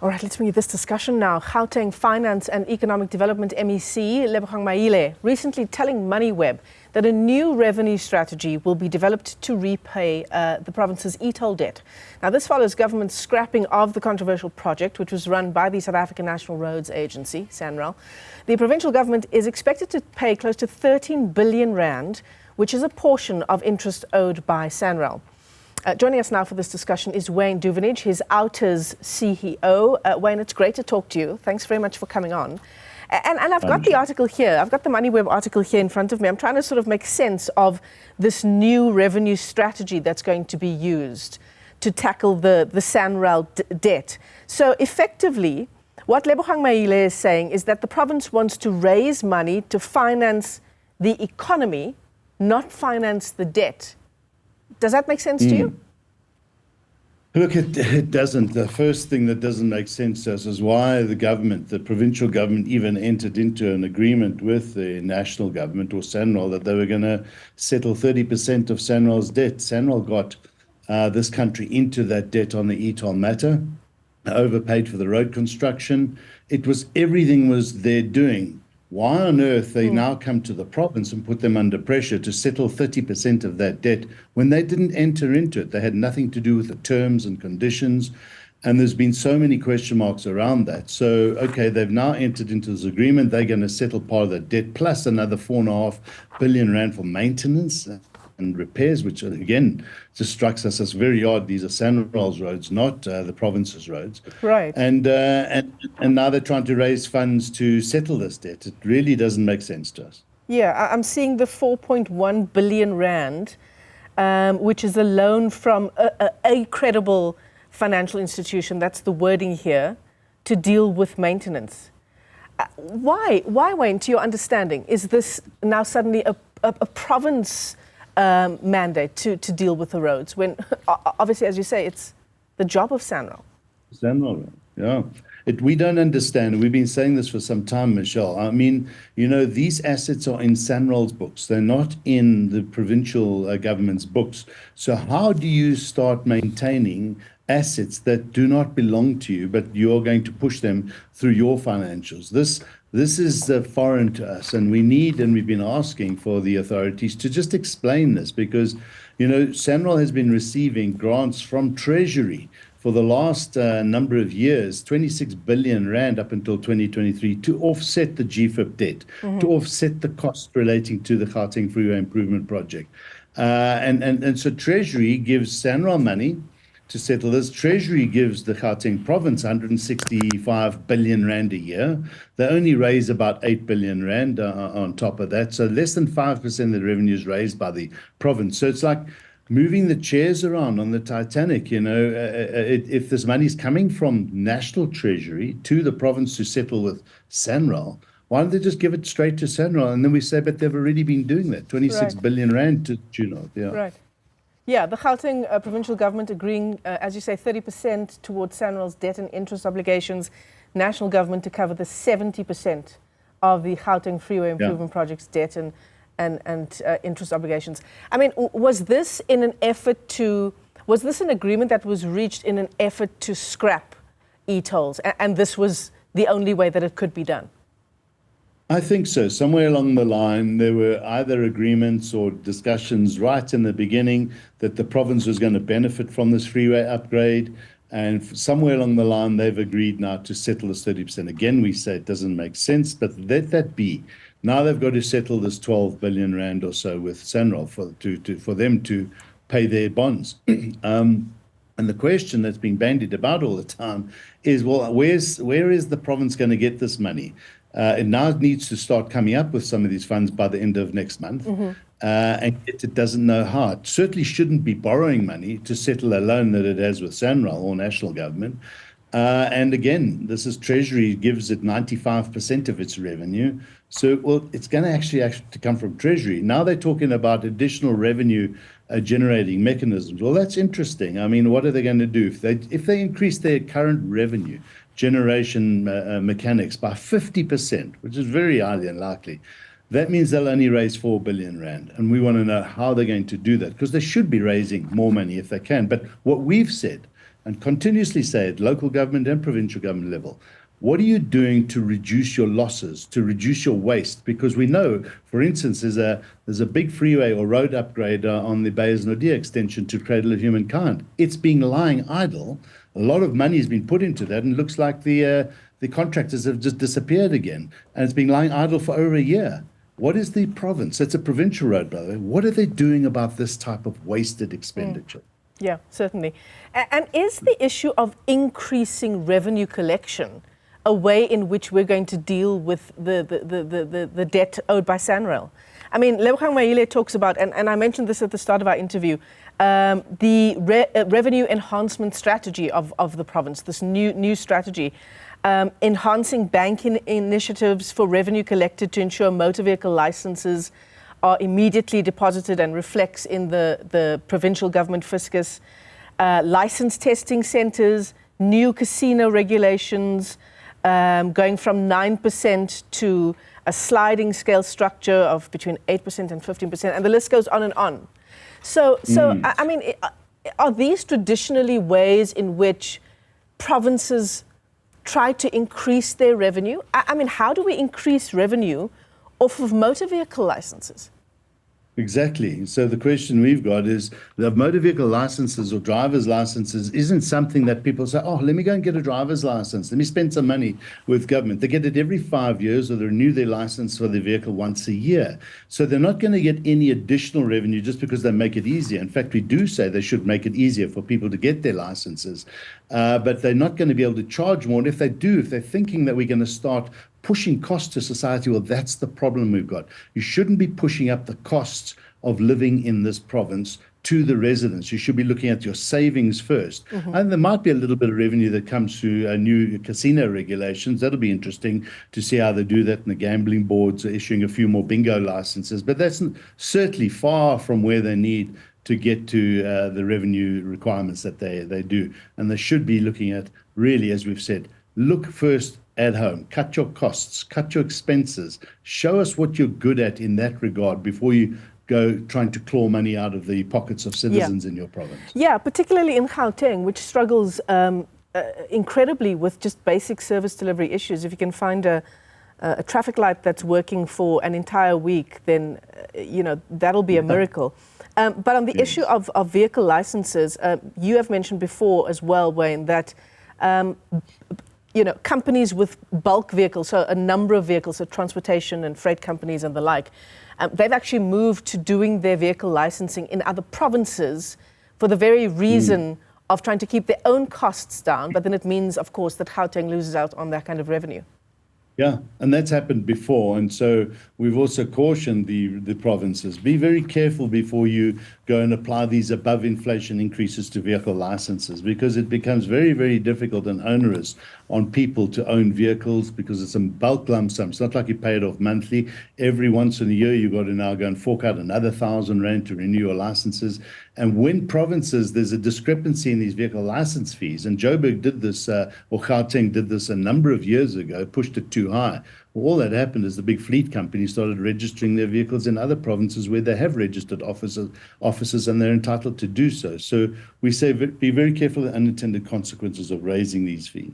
All right, let's bring you this discussion now. Gauteng Finance and Economic Development MEC, Lebogang Maile, recently telling Moneyweb that a new revenue strategy will be developed to repay the province's e-toll debt. Now, this follows government's scrapping of the controversial project, which was run by the South African National Roads Agency, SANRAL. The provincial government is expected to pay close to 13 billion rand, which is a portion of interest owed by SANRAL. Joining us now for this discussion is Wayne Duvenage, his OUTA's CEO. Wayne, it's great to talk to you. Thanks very much for coming on. And I've got the article here. I've got the Moneyweb article here in front of me. I'm trying to sort of make sense of this new revenue strategy that's going to be used to tackle the SANRAL debt. So effectively, what Lebogang Maile is saying is that the province wants to raise money to finance the economy, not finance the debt. Does that make sense to you? Look, it doesn't. The first thing that doesn't make sense to us is why the government, the provincial government, even entered into an agreement with the national government or SANRAL that they were going to settle 30% of SANRAL's debt. SANRAL got this country into that debt on the e-toll matter, overpaid for the road construction. Everything was their doing. Why on earth they now come to the province and put them under pressure to settle 30% of that debt when they didn't enter into it? They had nothing to do with the terms and conditions. And there's been so many question marks around that. So, okay, they've now entered into this agreement. They're going to settle part of that debt plus another 4.5 billion rand for maintenance and repairs, which again just strikes us as very odd. These are SANRAL's roads, not the province's roads. Right. And now they're trying to raise funds to settle this debt. It really doesn't make sense to us. Yeah, I'm seeing the 4.1 billion rand, which is a loan from a credible financial institution. That's the wording here, to deal with maintenance. Why, Wayne, to your understanding, is this now suddenly a province mandate to deal with the roads, when obviously, as you say, it's the job of SANRAL? SANRAL, yeah. We don't understand. We've been saying this for some time, Michelle. I mean, these assets are in SANRAL's books. They're not in the provincial government's books. So how do you start maintaining assets that do not belong to you, but you're going to push them through your financials? This is foreign to us, and we've been asking for the authorities to just explain this, because, SANRAL has been receiving grants from Treasury for the last number of years, 26 billion rand up until 2023, to offset the GFIP debt, to offset the cost relating to the Gauteng Freeway Improvement Project. And so Treasury gives SANRAL money to settle this. Treasury gives the Gauteng province 165 billion rand a year. They only raise about 8 billion rand on top of that. So less than 5% of the revenue is raised by the province. So it's like moving the chairs around on the Titanic. If this money is coming from national treasury to the province to settle with SANRAL, why don't they just give it straight to SANRAL? And then we say, but they've already been doing that, 26 billion rand to tune of. Yeah. Right. Yeah, the Gauteng provincial government agreeing, as you say, 30% towards SANRAL's debt and interest obligations, national government to cover the 70% of the Gauteng Freeway Improvement Project's debt and interest obligations. I mean, was this an agreement that was reached in an effort to scrap e-tolls, and this was the only way that it could be done? I think so. Somewhere along the line, there were either agreements or discussions right in the beginning that the province was going to benefit from this freeway upgrade. And somewhere along the line, they've agreed now to settle this 30%. Again, we say it doesn't make sense, but let that be. Now they've got to settle this 12 billion rand or so with SANRAL for them to pay their bonds. And the question that's being bandied about all the time is, well, where is the province going to get this money? It now needs to start coming up with some of these funds by the end of next month. And it doesn't know how. It certainly shouldn't be borrowing money to settle a loan that it has with SANRAL or national government. And again, this is Treasury gives it 95% of its revenue. So, well, it's going to actually come from Treasury. Now they're talking about additional revenue generating mechanisms. Well, that's interesting. I mean, what are they going to do? If they increase their current revenue generation mechanics by 50%, which is very highly unlikely, that means they'll only raise 4 billion rand. And we want to know how they're going to do that, because they should be raising more money if they can. But what we've said and continuously say at local government and provincial government level, what are you doing to reduce your losses, to reduce your waste? Because we know, for instance, there's a big freeway or road upgrade on the Beyers-Naudé extension to Cradle of Humankind. It's been lying idle. A lot of money has been put into that, and it looks like the contractors have just disappeared again. And it's been lying idle for over a year. What is the province? It's a provincial road, by the way. What are they doing about this type of wasted expenditure? Yeah, certainly. And is the issue of increasing revenue collection a way in which we're going to deal with the debt owed by SANRAL? I mean, Lebogang Maile talks about, and I mentioned this at the start of our interview, the revenue enhancement strategy of the province, this new strategy, enhancing banking initiatives for revenue collected to ensure motor vehicle licenses are immediately deposited and reflects in the provincial government fiscus, license testing centres, new casino regulations, going from 9% to a sliding scale structure of between 8% and 15%, and the list goes on and on. So I mean, are these traditionally ways in which provinces try to increase their revenue? I mean, how do we increase revenue off of motor vehicle licenses? Exactly. So the question we've got is the motor vehicle licenses or driver's licenses isn't something that people say, oh, let me go and get a driver's license. Let me spend some money with government. They get it every 5 years, or they renew their license for their vehicle once a year. So they're not going to get any additional revenue just because they make it easier. In fact, we do say they should make it easier for people to get their licenses. But they're not going to be able to charge more. And if they do, if they're thinking that we're going to start pushing costs to society, well, that's the problem we've got. You shouldn't be pushing up the costs of living in this province to the residents. You should be looking at your savings first. And there might be a little bit of revenue that comes through new casino regulations. That'll be interesting to see how they do that. And the gambling boards are issuing a few more bingo licenses. But that's certainly far from where they need to get to the revenue requirements that they do. And they should be looking at, really, as we've said, look first at home, cut your costs, cut your expenses, show us what you're good at in that regard before you go trying to claw money out of the pockets of citizens in your province. Yeah, particularly in Gauteng, which struggles incredibly with just basic service delivery issues. If you can find a traffic light that's working for an entire week, then, that'll be a miracle. But on the issue of vehicle licenses, you have mentioned before as well, Wayne, that companies with bulk vehicles, so a number of vehicles, so transportation and freight companies and the like, they've actually moved to doing their vehicle licensing in other provinces for the very reason of trying to keep their own costs down. But then it means, of course, that Gauteng loses out on that kind of revenue. Yeah, and that's happened before. And so we've also cautioned the provinces, be very careful before you go and apply these above inflation increases to vehicle licenses, because it becomes very, very difficult and onerous on people to own vehicles because it's a bulk lump sum. It's not like you pay it off monthly. Every once in a year, you've got to now go and fork out another 1,000 Rand to renew your licenses. And when provinces, there's a discrepancy in these vehicle license fees, and Joburg did this, or Gauteng did this a number of years ago, pushed it too high. Well, all that happened is the big fleet companies started registering their vehicles in other provinces where they have registered offices, and they're entitled to do so. So we say be very careful of the unintended consequences of raising these fees.